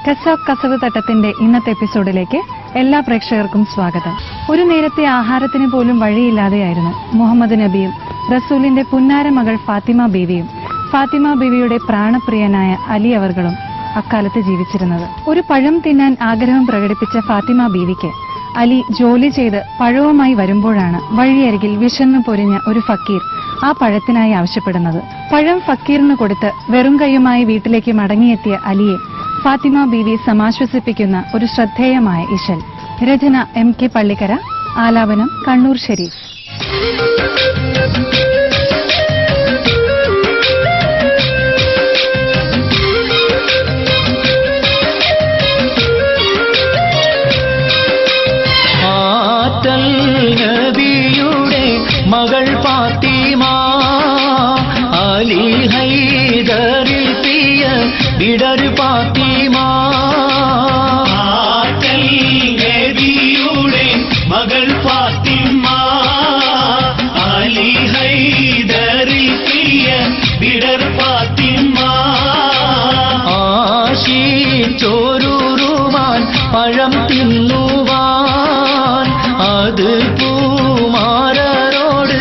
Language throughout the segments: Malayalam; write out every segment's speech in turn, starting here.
കസാബ് കസവ് തട്ടത്തിന്റെ ഇന്നത്തെ എപ്പിസോഡിലേക്ക് എല്ലാ പ്രേക്ഷകർക്കും സ്വാഗതം. ഒരു നേരത്തെ ആഹാരത്തിന് പോലും വഴിയില്ലാതെയായിരുന്നു മുഹമ്മദ് നബിയും റസൂലിന്റെ പുന്നാര മകൾ ഫാത്തിമ ബീവിയും ഫാത്തിമ ബീവിയുടെ പ്രാണപ്രിയനായ അലി അവർകളും അക്കാലത്ത് ജീവിച്ചിരുന്നത്. ഒരു പഴം തിന്നാൻ ആഗ്രഹം പ്രകടിപ്പിച്ച ഫാത്തിമ ബീവിക്ക് അലി ജോലി ചെയ്ത് പഴവുമായി വരുമ്പോഴാണ് വഴിയരികിൽ വിശന്നു പൊരിഞ്ഞ ഒരു ഫക്കീർ ആ പഴത്തിനായി ആവശ്യപ്പെടുന്നത്. പഴം ഫക്കീറിന് കൊടുത്ത് വെറും കൈയുമായി വീട്ടിലേക്ക് മടങ്ങിയെത്തിയ അലിയെ ഫാത്തിമ ബീവി സമാശ്വസിപ്പിക്കുന്ന ഒരു ശ്രദ്ധേയമായ ഇശൽ. രചന MK പള്ളിക്കര, ആലാപനം കണ്ണൂർ ഷെരീഫ്. നബിയുടെ മകൾ ഫാത്തിമ അലി ഹൈദറിൽ പ്രിയ വിടർ ഫാത്തിമ. നബിയുടെ മകൾ ഫാത്തിമ അലി ഹൈദറിൽ പ്രിയ വിടർ ഫാത്തിമ. ആശിച്ചോരുമാൻ പഴം തിന്നുവാൻ അത് പൂമാരോട്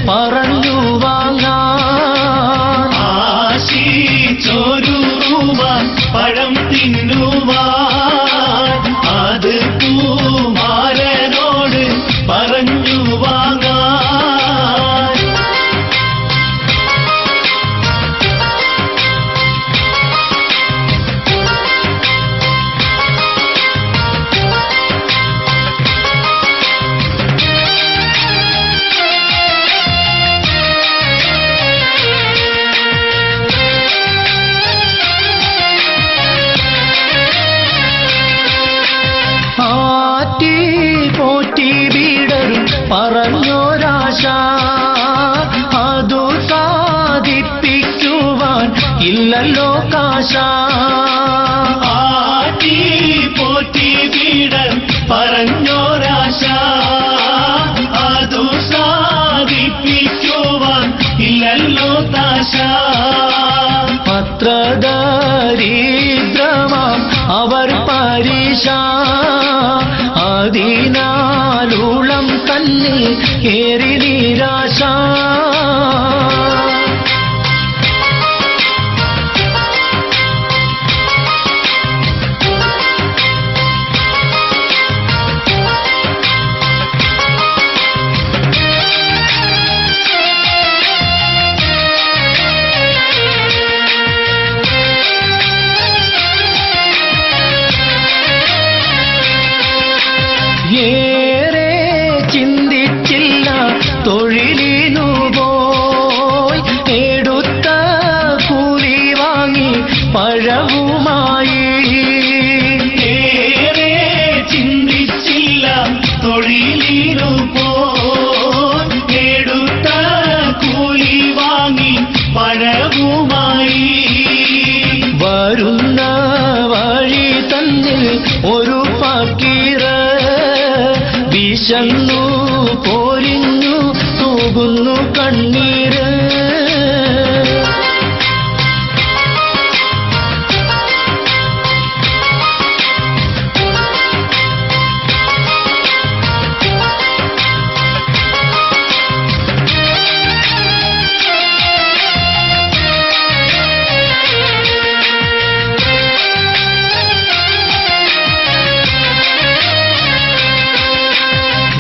പറഞ്ഞു വാങ്ങാൻ. ആശിച്ചോരുവാൻ പഴം തിന്നുവാൻ അത് പൂമാരോട് പറഞ്ഞു വാങ്ങാൻ. പോറ്റി വീടരും പറഞ്ഞോരാശ അതു സാധിപ്പിക്കുവാൻ ഇല്ലല്ലോ കാശ. പോറ്റി വീടർ പറഞ്ഞോരാശ അതു സാധിപ്പിക്കുവാൻ ഇല്ലല്ലോ കാശ. പത്രദരിദ്രമാം അവർ പരീക്ഷ അതിനാലുളം തന്നെ ഏറി നിരാശ. ഏറെ ചിന്തിച്ചില്ല തൊഴിലിനു പോയി എടുത്ത കൂലി വാങ്ങി പഴവുമായി. ഏറെ ചിന്തിച്ചില്ല തൊഴിലിനു പോയി എടുത്ത കൂലി വാങ്ങി പഴവുമായി. വരുന്ന വഴി തന്നിൽ ഒരു ഫക്കീർ വിശന്നു പോരിഞ്ഞു തൂകുന്നു കണ്ണീര്.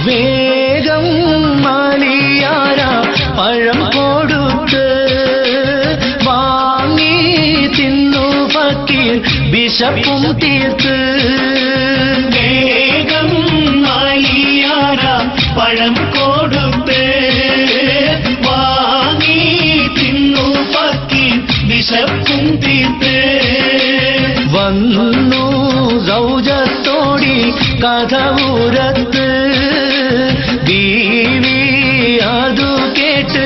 വേഗം മാലിയാര പഴം കൊടുത്ത് വാങ്ങി തിന്നു ഫക്കീർ വിശപ്പും തീർത്ത്. വേഗം മാലിയാര പഴം കൊടുത്ത് വാങ്ങി തിന്നു ഫക്കീർ വിശപ്പും തീർത്ത്. വന്നു സൗജത്തോടി കഥ ഉരത്ത് ബീവി അതു കേട്ട്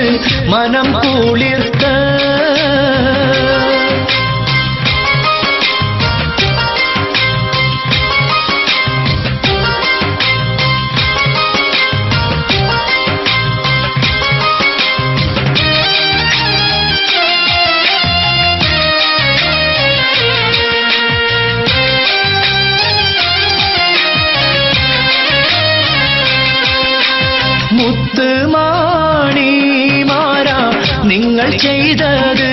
മനം കുളിർത്ത്. നിങ്ങൾ ചെയ്തത്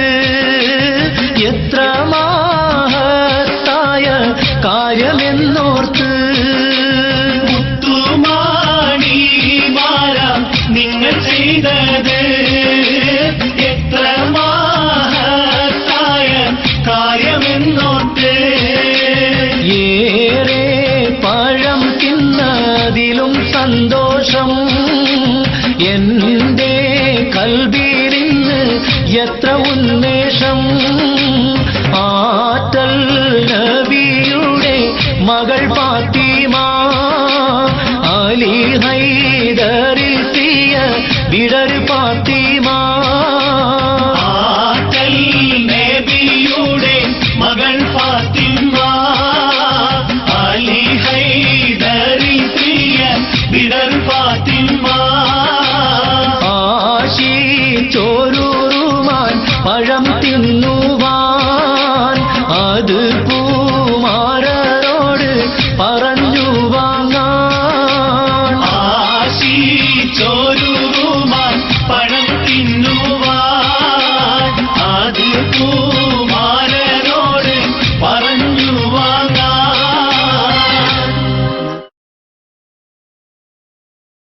എത്ര മഹത്തായ കാര്യമെന്നോർത്ത്. മുത്തുമാണിമാരാം നിങ്ങൾ ചെയ്തത് എത്ര മഹത്തായ കാര്യമെന്നോർത്ത്. ഏറെ പഴം തിന്നതിലും സന്തോഷം എന്റെ കൽബിലിന്ന് എത്ര ഉന്മേഷം. ആറ്റൽ നബിയുടെ മകൾ ഫാത്തിമ അലി ഹൈദറിൽ തീയ വിടർ ഫാത്തിമ.